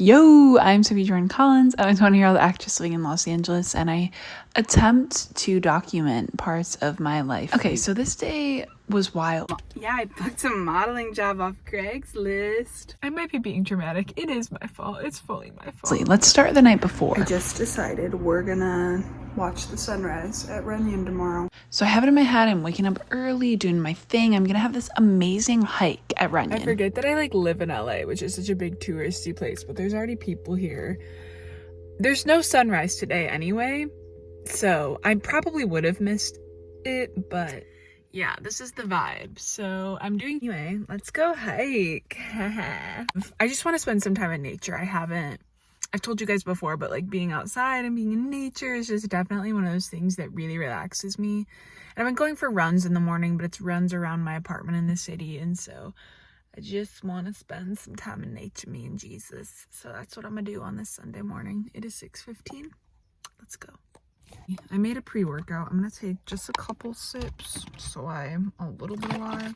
Yo, I'm Sophie Jordan Collins. I'm a 20-year-old actress living in Los Angeles, and I attempt to document parts of my life. Okay, so this day was wild. Yeah, I booked a modeling job off Craigslist. I might be being dramatic. It is my fault. It's fully my fault. Let's start the night before. I just decided we're gonna watch the sunrise at Runyon tomorrow. So I have it in my head. I'm waking up early, doing my thing. I'm gonna have this amazing hike at Runyon. I forget that I live in LA, which is such a big touristy place, but there's already people here. There's no sunrise today anyway, so I probably would have missed it, but yeah, this is the vibe. So anyway, let's go hike. I just want to spend some time in nature. I've told you guys before, but being outside and being in nature is just definitely one of those things that really relaxes me. And I've been going for runs in the morning, but it's runs around my apartment in the city, and so I just want to spend some time in nature, me and Jesus. So that's what I'm gonna do on this Sunday morning. It is 6:15. Let's go. I made a pre-workout. I'm gonna take just a couple sips so I'm a little bit alive.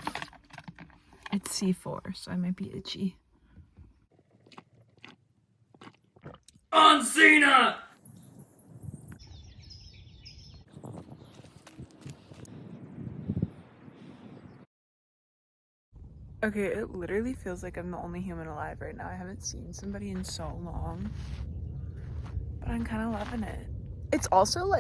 It's C4, so I might be itchy. On Cena! Okay, it literally feels like I'm the only human alive right now. I haven't seen somebody in so long, but I'm kind of loving it. It's also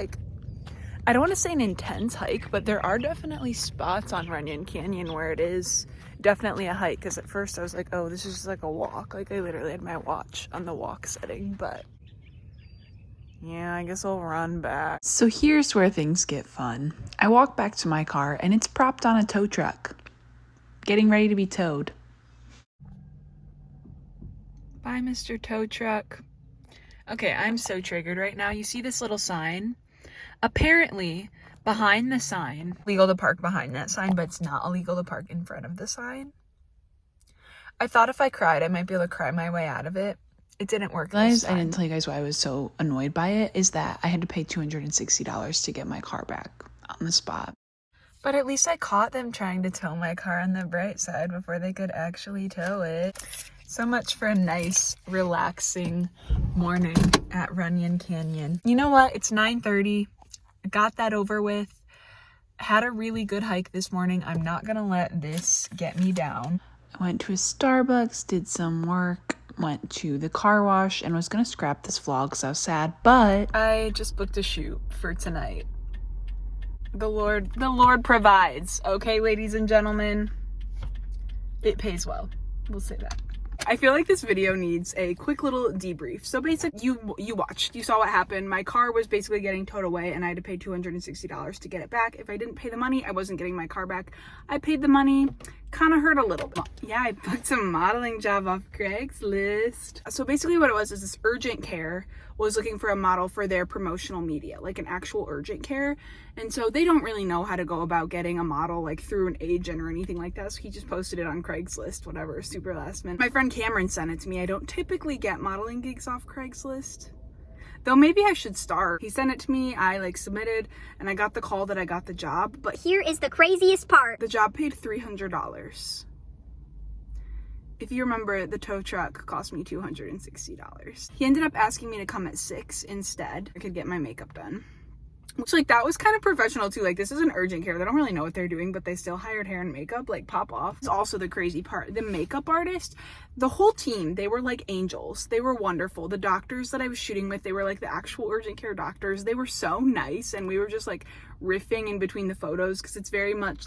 I don't want to say an intense hike, but there are definitely spots on Runyon Canyon where it is definitely a hike, because at first I was like, oh, this is just like a walk. I literally had my watch on the walk setting, but yeah, I guess I'll run back. So here's where things get fun. I walk back to my car and it's propped on a tow truck, getting ready to be towed. Bye, Mr. Tow Truck. Okay, I'm so triggered right now. You see this little sign? Apparently, behind the sign, legal to park behind that sign, but it's not illegal to park in front of the sign. I thought if I cried, I might be able to cry my way out of it. It didn't work this time. I didn't tell you guys why I was so annoyed by it, is that I had to pay $260 to get my car back on the spot. But at least I caught them trying to tow my car on the bright side before they could actually tow it. So much for a nice, relaxing morning at Runyon Canyon. You know what? It's 9:30. I got that over with. Had a really good hike this morning. I'm not gonna let this get me down. I went to a Starbucks, did some work, went to the car wash, and was gonna scrap this vlog because I was sad, but I just booked a shoot for tonight. The Lord provides, okay, ladies and gentlemen? It pays well. We'll say that. I feel like this video needs a quick little debrief. So basically, you watched, you saw what happened. My car was basically getting towed away and I had to pay $260 to get it back. If I didn't pay the money, I wasn't getting my car back. I paid the money, kind of hurt a little bit. Yeah, I booked a modeling job off Craigslist. So basically what it was is this urgent care was looking for a model for their promotional media, like an actual urgent care. And so they don't really know how to go about getting a model through an agent or anything like that. So he just posted it on Craigslist, whatever, super last minute. My friend Cameron sent it to me. I don't typically get modeling gigs off Craigslist, though maybe I should start. He sent it to me, I submitted, and I got the call that I got the job. But here is the craziest part. The job paid $300. If you remember, the tow truck cost me $260. He ended up asking me to come at 6 instead. I could get my makeup done. Which, that was kind of professional too. This is an urgent care. They don't really know what they're doing, but they still hired hair and makeup, pop off. It's also the crazy part. The makeup artist, the whole team, they were like angels. They were wonderful. The doctors that I was shooting with, they were the actual urgent care doctors. They were so nice, and we were just riffing in between the photos, because it's very much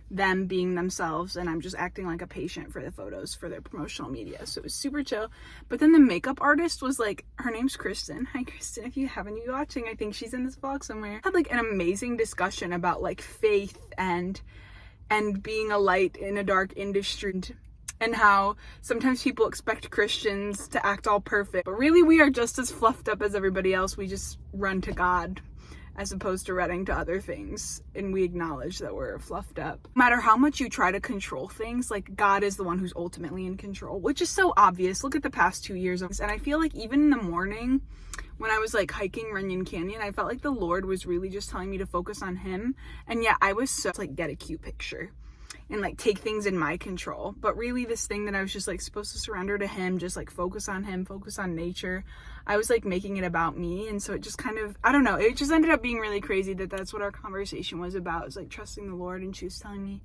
them being themselves, and I'm just acting like a patient for the photos for their promotional media. So it was super chill. But then the makeup artist was her name's Kristen. Hi Kristen, if you haven't been watching, I think she's in this vlog somewhere. Had an amazing discussion about faith and being a light in a dark industry, and how sometimes people expect Christians to act all perfect, but really we are just as fluffed up as everybody else. We just run to God as opposed to running to other things, and we acknowledge that we're fluffed up. No matter how much you try to control things, God is the one who's ultimately in control, which is so obvious. Look at the past 2 years of this, and I feel even in the morning when I was hiking Runyon Canyon, I felt the Lord was really just telling me to focus on him, and yet I was so get a cute picture. and like take things in my control. But really this thing that I was just like supposed to surrender to him, just like focus on him, focus on nature, I was like making it about me. And so it just kind of, I don't know, it just ended up being really crazy that that's what our conversation was about. It was like trusting the Lord, and she was telling me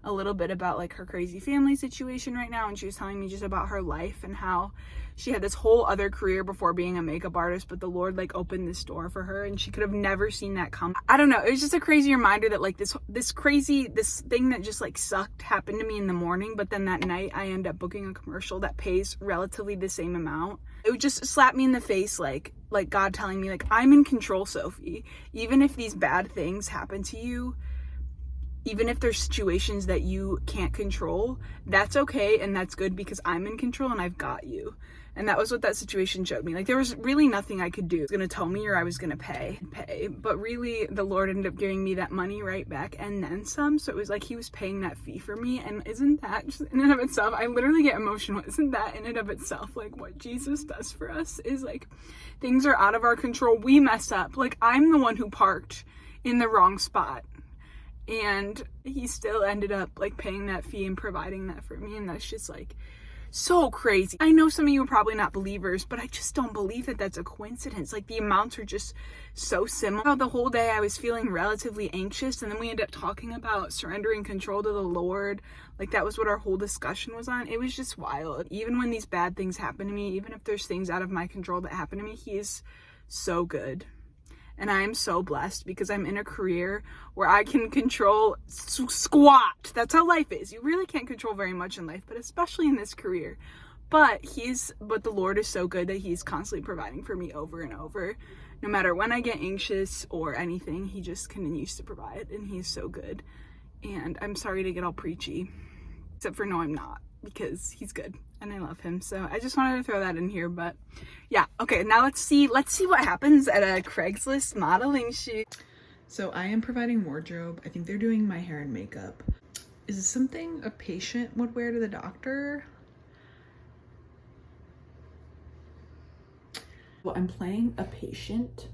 a little bit about like her crazy family situation right now, and she was telling me just about her life and how she had this whole other career before being a makeup artist, but the Lord like opened this door for her and she could have never seen that come. I don't know, it was just a crazy reminder that like this thing that just like sucked happened to me in the morning, but then that night I end up booking a commercial that pays relatively the same amount. It would just slap me in the face, like God telling me like, I'm in control, Sophie. Even if these bad things happen to you, even if there's situations that you can't control, that's okay and that's good, because I'm in control and I've got you. And that was what that situation showed me. Like there was really nothing I could do. It was gonna tell me, or I was gonna pay. But really the Lord ended up giving me that money right back and then some. So it was like he was paying that fee for me. And isn't that just in and of itself, I literally get emotional. Isn't that in and of itself like what Jesus does for us? Is like things are out of our control. We mess up. Like I'm the one who parked in the wrong spot, and he still ended up like paying that fee and providing that for me. And that's just like so crazy. I know some of you are probably not believers, but I just don't believe that that's a coincidence. Like the amounts are just so similar. The whole day I was feeling relatively anxious, and then we ended up talking about surrendering control to the Lord. Like that was what our whole discussion was on. It was just wild. Even when these bad things happen to me, even if there's things out of my control that happen to me, he is so good. And I am so blessed because I'm in a career where I can control squat. That's how life is. You really can't control very much in life, but especially in this career. But the Lord is so good that he's constantly providing for me over and over. No matter when I get anxious or anything, he just continues to provide, and he's so good. And I'm sorry to get all preachy, except for no, I'm not, because he's good and I love him. So I just wanted to throw that in here. But yeah, okay, now let's see what happens at a Craigslist modeling shoot. So I am providing wardrobe. I think they're doing my hair and makeup. Is this something a patient would wear to the doctor? Well, I'm playing a patient,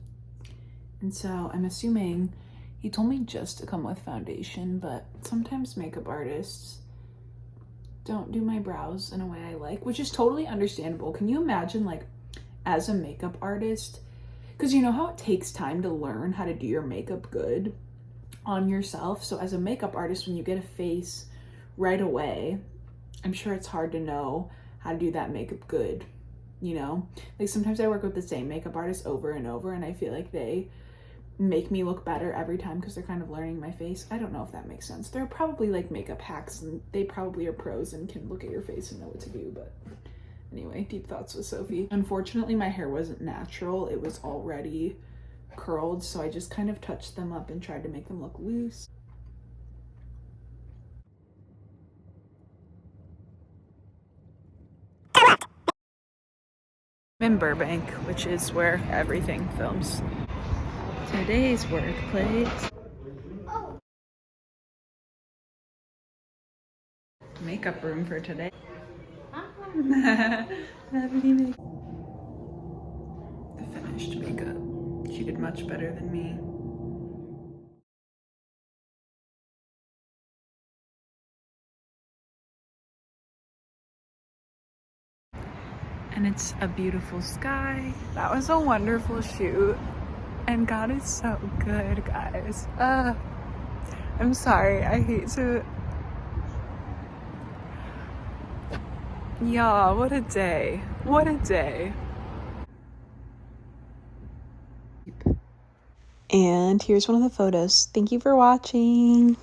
and so I'm assuming he told me just to come with foundation, but sometimes makeup artists don't do my brows in a way I like, which is totally understandable. Can you imagine, like, as a makeup artist, because you know how it takes time to learn how to do your makeup good on yourself. So as a makeup artist, when you get a face right away, I'm sure it's hard to know how to do that makeup good, you know? Like sometimes I work with the same makeup artist over and over, and I feel like they make me look better every time because they're kind of learning my face. I don't know if that makes sense. There are probably like makeup hacks, and they probably are pros and can look at your face and know what to do. But anyway, deep thoughts with Sophie. Unfortunately, my hair wasn't natural. It was already curled, so I just kind of touched them up and tried to make them look loose. I'm in Burbank, which is where everything films. Today's workplace. Makeup room for today. The finished makeup. She did much better than me. And it's a beautiful sky. That was a wonderful shoot. And God is so good, guys. I'm sorry, I hate to... Yeah, what a day. What a day. And here's one of the photos. Thank you for watching.